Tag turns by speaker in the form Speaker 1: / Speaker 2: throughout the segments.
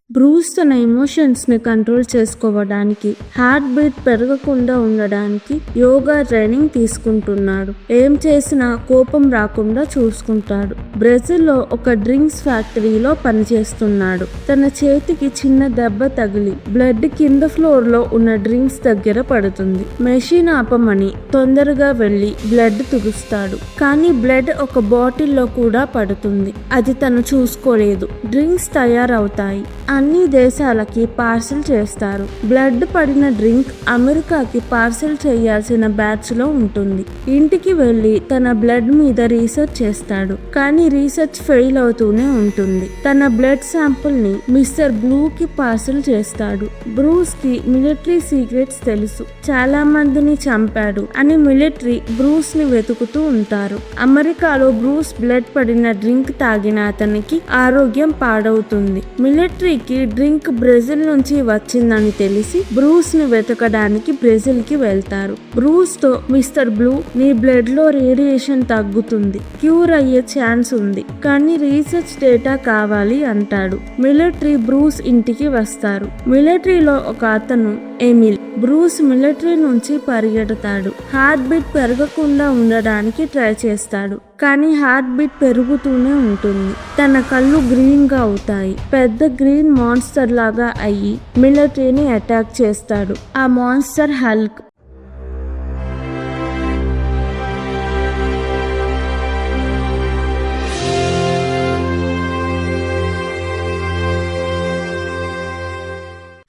Speaker 1: Bruce తన ఎమోషన్స్ని control చేసుకోవడానికి, హార్ట్ బీట్ పెరగకుండా ఉండడానికి యోగా ట్రైనింగ్ తీసుకుంటున్నాడు. ఏం చేసినా కోపం రాకుండా చూసుకుంటాడు. బ్రెజిల్లో ఒక డ్రింక్స్ ఫ్యాక్టరీలో పనిచేస్తున్నాడు. తన చేతికి చిన్న దెబ్బ తగిలి బ్లడ్ కింద ఫ్లోర్ లో ఉన్న డ్రింక్స్ దగ్గర పడుతుంది. మెషిన్ ఆపమని తొందరగా వెళ్లి బ్లడ్ తుడుస్తాడు. కానీ బ్లడ్ ఒక బాటిల్లో కూడా పడుతుంది. అది తను చూసుకోలేదు. డ్రింక్స్ తయారవుతాయి. అన్ని దేశాలకి పార్సల్ చేస్తారు. బ్లడ్ పడిన డ్రింక్ అమెరికాకి పార్సల్ చేయాల్సిన బ్యాచ్ లో ఉంటుంది. ఇంటికి వెళ్లి తన బ్లడ్ మీద రీసెర్చ్ చేస్తాడు. కానీ రీసెర్చ్ ఫెయిల్ అవుతూనే ఉంటుంది. తన బ్లడ్ శాంపుల్ ని మిస్టర్ బ్లూ కి పార్సల్ చేస్తాడు. బ్రూస్ కి మిలిటరీ సీక్రెట్స్ తెలుసు. చాలా మందిని చంపాడు అని మిలిటరీ బ్రూస్ ని వెతుకుతూ ఉంటారు. అమెరికాలో బ్రూస్ బ్లడ్ పడిన డ్రింక్ తాగిన అతనికి ఆరోగ్యం పాడవుతుంది. మిలిటరీకి డ్రింక్ బ్రెజిల్ నుంచి వచ్చిందని తెలిసి బ్రూస్ ని వెతకడానికి బ్రెజిల్ కి వెళ్తారు. బ్రూస్ తో మిస్టర్ బ్లూ, నీ బ్లడ్ లో రేడియేషన్ తగ్గుతుంది, క్యూర్ అయ్యే ఛాన్స్ ఉంది, కానీ రీసెర్చ్ డేటా కావాలి అంటాడు. మిలిటరీ బ్రూస్ ఇంటికి వస్తారు. మిలిటరీలో ఒక అతను ఎమిల్. బ్రూస్ మిలిటరీ నుంచి పరిగెడతాడు. హార్ట్ బీట్ పెరగకుండా ఉండడానికి ట్రై చేస్తాడు. కానీ హార్ట్ బీట్ పెరుగుతూనే ఉంటుంది. తన కళ్ళు గ్రీన్ గా అవుతాయి. పెద్ద గ్రీన్ మాన్స్టర్ లాగా అయ్యి మిలిటరీని అటాక్ చేస్తాడు. ఆ మాన్స్టర్ హల్క్.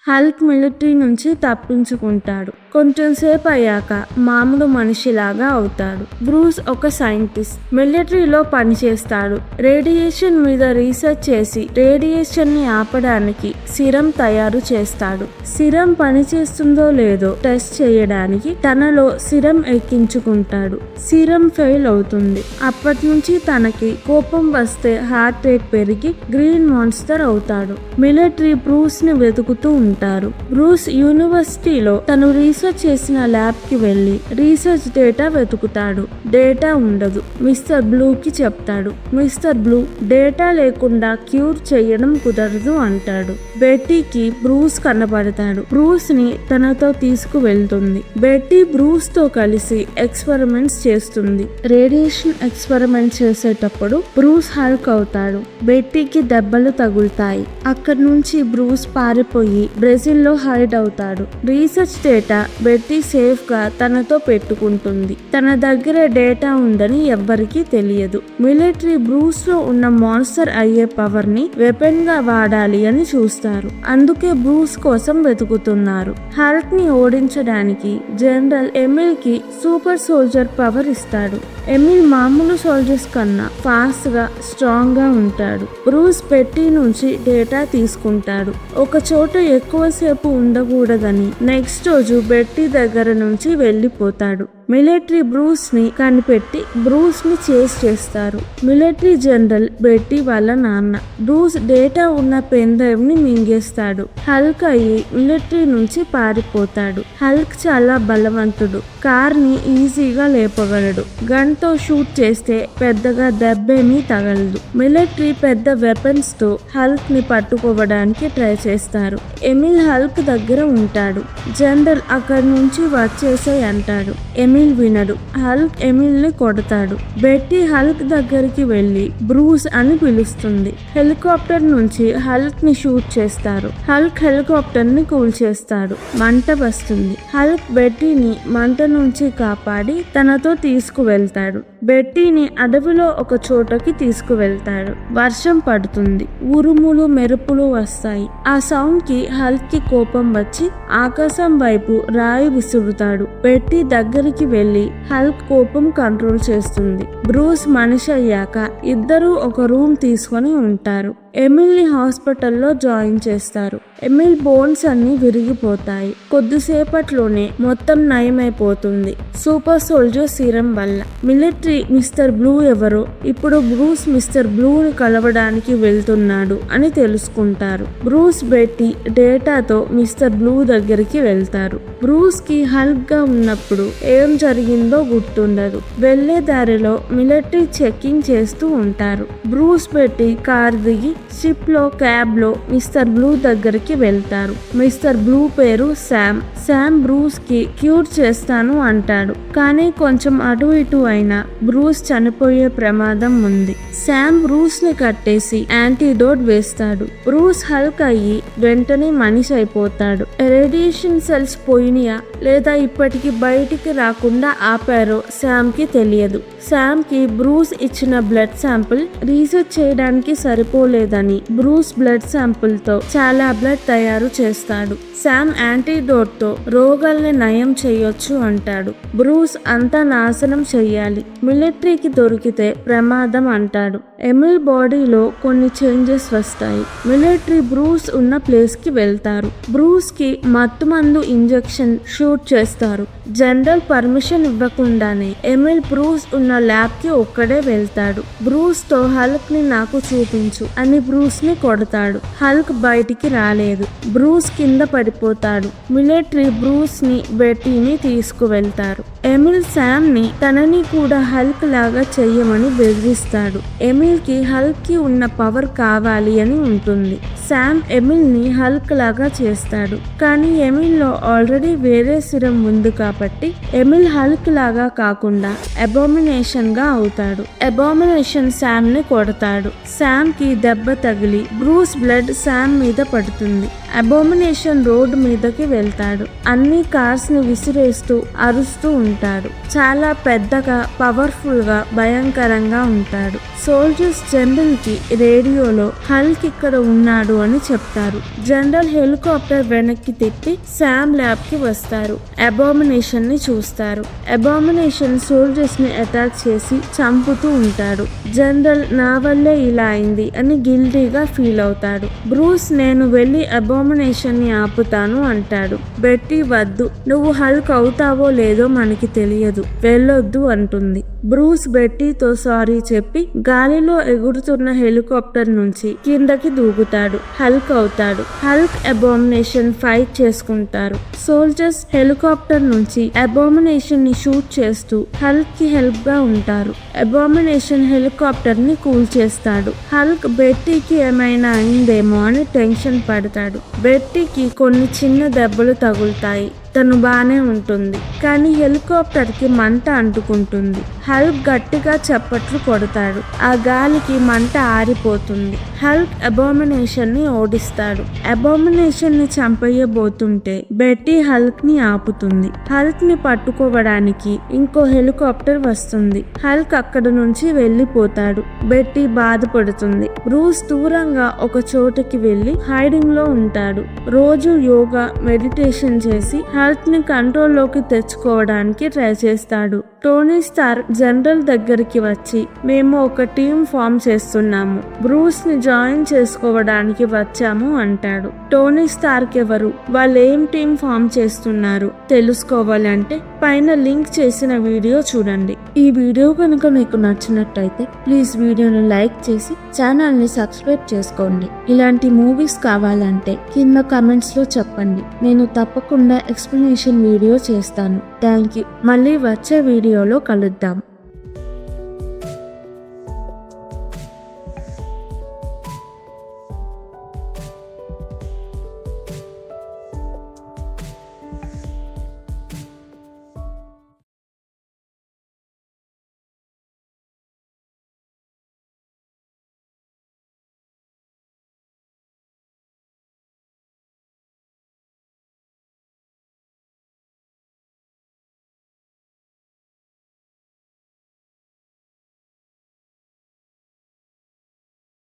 Speaker 1: హల్క్ మిలిటరీ నుంచి తప్పించుకుంటాడు. కొంచెం సేపు అయ్యాక మామూలు మనిషిలాగా అవుతాడు. బ్రూస్ ఒక సైంటిస్ట్. మిలిటరీలో పనిచేస్తాడు. రేడియేషన్ మీద రీసెర్చ్ చేసి రేడియేషన్ ని ఆపడానికి సిరం తయారు చేస్తాడు. సిరం పనిచేస్తుందో లేదో టెస్ట్ చేయడానికి తనలో సిరం ఎక్కించుకుంటాడు. సిరం ఫెయిల్ అవుతుంది. అప్పటి నుంచి తనకి కోపం వస్తే హార్ట్ రేట్ పెరిగి గ్రీన్ మాన్స్టర్ అవుతాడు. మిలిటరీ బ్రూస్ ని వెతుకుతూ ఉంటారు. బ్రూస్ యూనివర్సిటీలో తను రీసెర్చ్ చేసిన ల్యాబ్ కి వెళ్లి రీసెర్చ్ డేటా వెతుకుతాడు. డేటా ఉండదు. మిస్టర్ బ్లూ కి చెప్తాడు. మిస్టర్ బ్లూ డేటా లేకుండా క్యూర్ చేయడం కుదరదు అంటాడు. బెట్టీకి బ్రూస్ కనబడతాడు. బ్రూస్ ని తనతో తీసుకు వెళ్తుంది. బెట్టీ బ్రూస్ తో కలిసి ఎక్స్పెరిమెంట్స్ చేస్తుంది. రేడియేషన్ ఎక్స్పెరిమెంట్ చేసేటప్పుడు బ్రూస్ హల్క్ అవుతాడు. బెట్టీకి దెబ్బలు తగులుతాయి. అక్కడి నుంచి బ్రూస్ పారిపోయి బ్రెజిల్లో హైడ్ అవుతాడు. రీసెర్చ్ డేటా బెట్టీ సేఫ్ గా తనతో పెట్టుకుంటుంది. తన దగ్గర డేటా ఉందని ఎవ్వరికీ తెలియదు. మిలిటరీ బ్రూస్ లో ఉన్న మాన్స్టర్ అయ్యే పవర్ ని వెపన్ గా వాడాలి అని చూస్తారు. అందుకే బ్రూస్ కోసం వెతుకుతున్నారు. హల్క్ ని ఓడించడానికి జనరల్ ఎమిల్ కి సూపర్ సోల్జర్ పవర్ ఇస్తాడు. ఎమిల్ మామూలు సోల్జర్స్ కన్నా ఫాస్ట్ గా స్ట్రాంగ్ గా ఉంటాడు. బ్రూస్ బెట్టీ నుంచి డేటా తీసుకుంటాడు. ఒక చోట ఎక్కువసేపు ఉండకూడదని నెక్స్ట్ రోజు బెట్టీ దగ్గర నుంచి వెళ్లిపోతాడు. మిలిటరీ బ్రూస్ ని కనిపెట్టి బ్రూస్ ని చేస్ చేస్తారు. మిలిటరీ జనరల్ బెట్టీ వాళ్ళ నాన్న. బ్రూస్ డేటా ఉన్న పెన్ డ్రైవ్ ని మింగేస్తాడు. హల్క్ అయ్యి మిలిటరీ నుంచి పారిపోతాడు. హల్క్ చాలా బలవంతుడు. కార్ ని ఈజీగా లేపగలడు. గన్ తో షూట్ చేస్తే పెద్దగా దెబ్బేమీ తగలదు. మిలిటరీ పెద్ద వెపన్స్ తో హల్క్ ని పట్టుకోవడానికి ట్రై చేస్తారు. ఎమిల్ హల్క్ దగ్గర ఉంటాడు. జనరల్ అక్కడి నుంచి వచ్చేసాయి అంటాడు. ఎమిల్ వినడు. హల్క్ ఎమిల్ ని కొడతాడు. బెట్టీ హల్క్ దగ్గరికి వెళ్లి బ్రూస్ అని పిలుస్తుంది. హెలికాప్టర్ నుంచి హల్క్ ని షూట్ చేస్తారు. హల్క్ హెలికాప్టర్ ని కూల్చేస్తాడు. మంట వస్తుంది. హల్క్ బెట్టీని మంట నుంచి కాపాడి తనతో తీసుకువెళ్తాడు. బెట్టీని అడవిలో ఒక చోటకి తీసుకువెళ్తాడు. వర్షం పడుతుంది. ఉరుములు మెరుపులు వస్తాయి. ఆ సౌండ్ కి హల్క్ కి కోపం వచ్చి ఆకాశం వైపు రాయి విసురుతాడు. బెట్టీ దగ్గరికి వెళ్లి హల్క్ కోపం కంట్రోల్ చేస్తుంది. బ్రూస్ మనిషి అయ్యాక ఇద్దరూ ఒక రూమ్ తీసుకొని ఉంటారు. ఎమిల్ ని హాస్పిటల్లో జాయిన్ చేస్తారు. ఎమిల్ బోన్స్ అన్ని విరిగిపోతాయి. కొద్దిసేపట్లోనే మొత్తం నయమైపోతుంది. సూపర్ సోల్జర్ సీరం వల్ల. మిలిటరీ మిలిటరీ మిస్టర్ బ్లూ ఎవరో, ఇప్పుడు బ్రూస్ మిస్టర్ బ్లూని కలవడానికి వెళ్తున్నాడు అని తెలుసుకుంటారు. బ్రూస్ బెట్టీ డేటాతో మిస్టర్ బ్లూ దగ్గరికి వెళ్తారు. బ్రూస్ కి హల్క్ గా ఉన్నప్పుడు ఏం జరిగిందో గుర్తుండదు. వెళ్లే దారిలో మిలిటరీ చెకింగ్ చేస్తూ ఉంటారు. బ్రూస్ బెట్టీ కార్ దిగి షిప్ లో క్యాబ్ లో మిస్టర్ బ్లూ దగ్గరికి వెళ్తారు. మిస్టర్ బ్లూ పేరు శామ్ బ్రూస్ కి క్యూర్ చేస్తాను అంటాడు. కానీ కొంచెం అటు ఇటు అయినా బ్రూస్ చనిపోయే ప్రమాదం ఉంది. శామ్ బ్రూస్ ని కట్టేసి యాంటీడోట్ వేస్తాడు. బ్రూస్ హల్క్ అయ్యి వెంటనే మనిషి అయిపోతాడు. రేడియేషన్ సెల్స్ పోయినాయా లేదా ఇప్పటికి బయటికి రాకుండా ఆపారో శామ్ కి తెలియదు. శామ్ కి బ్రూస్ ఇచ్చిన బ్లడ్ శాంపుల్ రీసెర్చ్ చేయడానికి సరిపోలేదని బ్రూస్ బ్లడ్ శాంపుల్ తో చాలా బ్లడ్ తయారు చేస్తాడు. శామ్ యాంటీడోట్ తో రోగాల్ని నయం చేయొచ్చు అంటాడు. బ్రూస్ అంతా నాశనం చెయ్యాలి, మిలిటరీకి దొరికితే ప్రమాదం అంటాడు. ఎమిల్ బాడీలో కొన్ని చేంజెస్ వస్తాయి. మిలిటరీ బ్రూస్ ఉన్న ప్లేస్ కి వెళ్తారు. బ్రూస్ కి మత్తుమందు ఇంజెక్షన్ షూట్ చేస్తారు. జనరల్ పర్మిషన్ ఇవ్వకుండానే ఎమిల్ బ్రూస్ ఉన్న ల్యాబ్ కి ఒక్కడే వెళ్తాడు. బ్రూస్ తో హల్క్ ని నాకు చూపించు అని బ్రూస్ ని కొడతాడు. హల్క్ బయటికి రాలేదు. బ్రూస్ కింద పడిపోతాడు. మిలిటరీ బ్రూస్ ని బెట్టీని తీసుకువెళ్తారు. ఎమిల్ శామ్ ని తనని కూడా హల్క్ లాగా చెయ్యమని బెదిరిస్తాడు. ఎమిల్ కి హల్క్ కి ఉన్న పవర్ కావాలి అని ఉంటుంది. శామ్ ఎమిల్ ని హల్క్ లాగా చేస్తాడు. కానీ ఎమిల్ లో ఆల్రెడీ వేరే సిరం ఉంది కాబట్టి ఎమిల్ హల్క్ లాగా కాకుండా అబోమినేషన్ గా అవుతాడు. అబోమినేషన్ శామ్ ని కొడతాడు. శామ్ కి దెబ్బ తగిలి బ్రూస్ బ్లడ్ శామ్ మీద పడుతుంది. అబోమినేషన్ రోడ్ మీదకి వెళ్తాడు. అన్ని కార్స్ ని విసిరేస్తూ అరుస్తూ ఉంటాడు. చాలా పెద్దగా పవర్ఫుల్ గా భయంకరంగా ఉంటాడు. సోల్జర్స్ జనరల్ కి రేడియోలో హల్క్ ఇక్కడ ఉన్నాడు అని చెప్తారు. జనరల్ హెలికాప్టర్ వెనక్కి తిప్పి శామ్ ల్యాబ్ కి వస్తారు. అబోమినేషన్ ని చూస్తారు. అబోమినేషన్ సోల్జర్స్ ని అటాక్ చేసి చంపుతూ ఉంటాడు. జనరల్ నా వల్లే ఇలా అయింది అని గిల్టీగా ఫీల్ అవుతాడు. బ్రూస్ నేను వెళ్లి అబోమినేషన్ ని ఆపుతాను అంటాడు. బెట్టీ వద్దు, నువ్వు హల్క్ అవుతావో లేదో మనకి తెలియదు, వెళ్ళొద్దు అంటుంది. బ్రూస్ బెట్టీతో సారీ చెప్పి గాలిలో ఎగురుతున్న హెలికాప్టర్ నుంచి కిందకి దూకుతాడు. హల్క్ అవుతాడు. హల్క్ అబోమినేషన్ ఫైట్ చేసుకుంటారు. సోల్జర్స్ హెలికాప్టర్ నుంచి అబోమినేషన్ ని షూట్ చేస్తూ హల్క్ కి హెల్ప్ గా ఉంటారు. అబోమినేషన్ హెలికాప్టర్ ని కూల్ చేస్తాడు. హల్క్ బెట్టీకి ఏమైనా అయిందేమో అని టెన్షన్ పడతాడు. బెట్టీకి కొన్ని చిన్న దెబ్బలు తగులుతాయి. తను బానే ఉంటుంది. కానీ హెలికాప్టర్ కి మంట అంటుకుంటుంది. హల్క్ గట్టిగా చప్పట్లు కొడతాడు. ఆ గాలికి మంట ఆరిపోతుంది. హల్క్ అబోమినేషన్ ని ఓడిస్తాడు. అబోమినేషన్ ని చంపేయబోతుంటే బెట్టీ హల్క్ ని ఆపుతుంది. హల్క్ ని పట్టుకోవడానికి ఇంకో హెలికాప్టర్ వస్తుంది. హల్క్ అక్కడ నుంచి వెళ్లిపోతాడు. బెట్టీ బాధపడుతుంది. బ్రూస్ దూరంగా ఒక చోటకి వెళ్లి హైడింగ్ లో ఉంటాడు. రోజు యోగా మెడిటేషన్ చేసి హల్క్ ని కంట్రోల్లోకి తెచ్చుకోవడానికి ట్రై చేస్తాడు. టోనీ స్టార్క్ జనరల్ దగ్గరికి వచ్చి మేము ఒక టీం ఫామ్ చేస్తున్నాము, బ్రూస్ ని జాయిన్ చేసుకోవడానికి వచ్చాము అంటాడు. టోనీ స్టార్క్ ఎవరు, వాళ్ళు ఏం టీం ఫామ్ చేస్తున్నారు తెలుసుకోవాలంటే పైన లింక్ చేసిన వీడియో చూడండి. ఈ వీడియో కనుక మీకు నచ్చినట్టయితే ప్లీజ్ వీడియోని లైక్ చేసి ఛానల్ ని సబ్స్క్రైబ్ చేసుకోండి. ఇలాంటి మూవీస్ కావాలంటే కింద కమెంట్స్ లో చెప్పండి, నేను తప్పకుండా ఎక్స్ప్లెనేషన్ వీడియో చేస్తాను. Thank you. మళ్ళీ వచ్చే వీడియోలో కలుద్దాం.